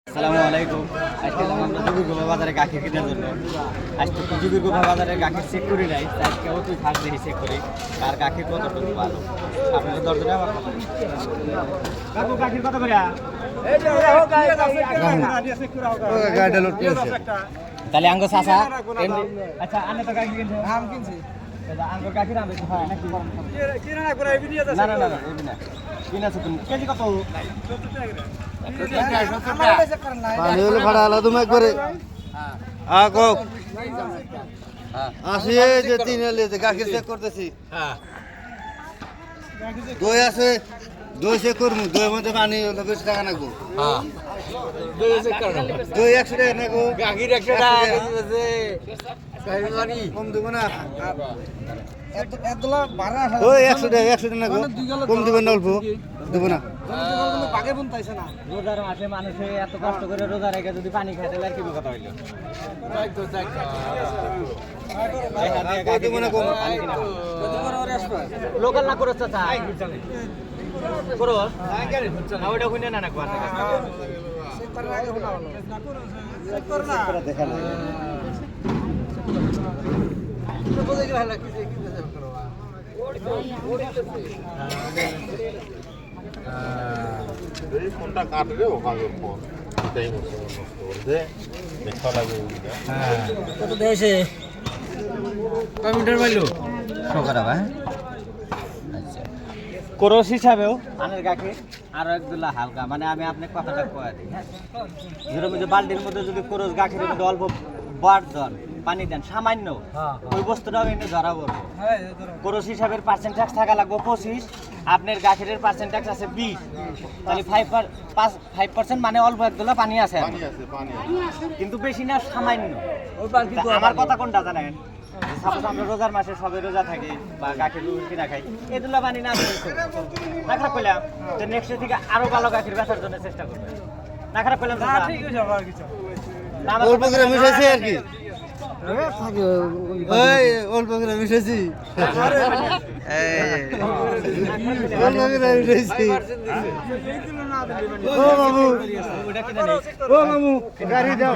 আসসালামু আলাইকুম। আজকে আমরা জুবিরগোপা বাজারে গাখি কেনার জন্য আজকে জুবিরগোপা বাজারে গাখি চেক করি নাই, আজকেও তুই ফার্স্ট দেখি চেক করি আর গাখির কতটুকু ভালো। আপনাদের দরজনে আমার কাকু গাখির কত করে? তাহলে আঙ্গ চাচা আচ্ছা আনে তো গাখি কিনছে আম কিনছি আঙ্গ গাখির আম বেশি হয় নাকি কিনা না করে এবি নিয়ে যাচ্ছে না না না এবি না কিনা আছে কেজি কত? পানি হলে ভাড়া আলাদা একবারে কক আসি যে 3 এলে গাখীর চেক করতেছি। দই আছে, দই চেক করবো, দইয়ের মধ্যে পানি হলে 20 টাকা নাকবো। দই 100 টাকা নাকবো, গাখীর 100 টাকা কম দেবো না। ওই 100 টাকা নাকবো, কম দেবেন না, অল্প দেবো না। রোজার মাসে মানুষে এত কষ্ট করে রোজা রেখে যদি পানি খায় তাহলে আর কি কথা হইলো? লোকাল না করো চাচা করো না ওইটা শুনে না না দেখা ফোনটা কাটবে ওখানের ফোন এটাই বলছে দেখা লাগে কত দেশে কম্পিউটার পাইলো সকারা ভাই আচ্ছা কোরস হিসাবেও আনের গাখে আরো একদুল্লা হালকা মানে আমি আপনাকে কথাটা কয়ে দিই। হ্যাঁ যেরকম যে বালতির মধ্যে যদি কোরস গাখের মধ্যে অল্প বাড় দেন পানি দেন সামান্য ওই বস্তুটাও কিন্তু ধরা পড়বে। কোরস হিসাবের পার্সেন্ট ট্যাক্স থাকা লাগবে 25, আপনার গাখেরের পার্সেন্ট ট্যাক্স আছে 20, তাহলে 5% মানে অল্প একদুল্লা পানি আছে কিন্তু বেশি না সামান্য। আমার কথা কোনটা জানেন? সাপোজ আমরা রোজার মাসে সবাই রোজা থাকি বা গাখীর কিনা খাই এগুলা পানি না না খারাপ করলাম তো নেক্সট থেকে আরো ভালো গাখীর বেচার জন্য চেষ্টা করবে না খারাপ করলাম অল্প করে মিশাইছি আর কি, ওই অল্প করে মিশাইছি, অল্প করে মিশাইছি। ও মামু, ও মামু গাড়ি দাও।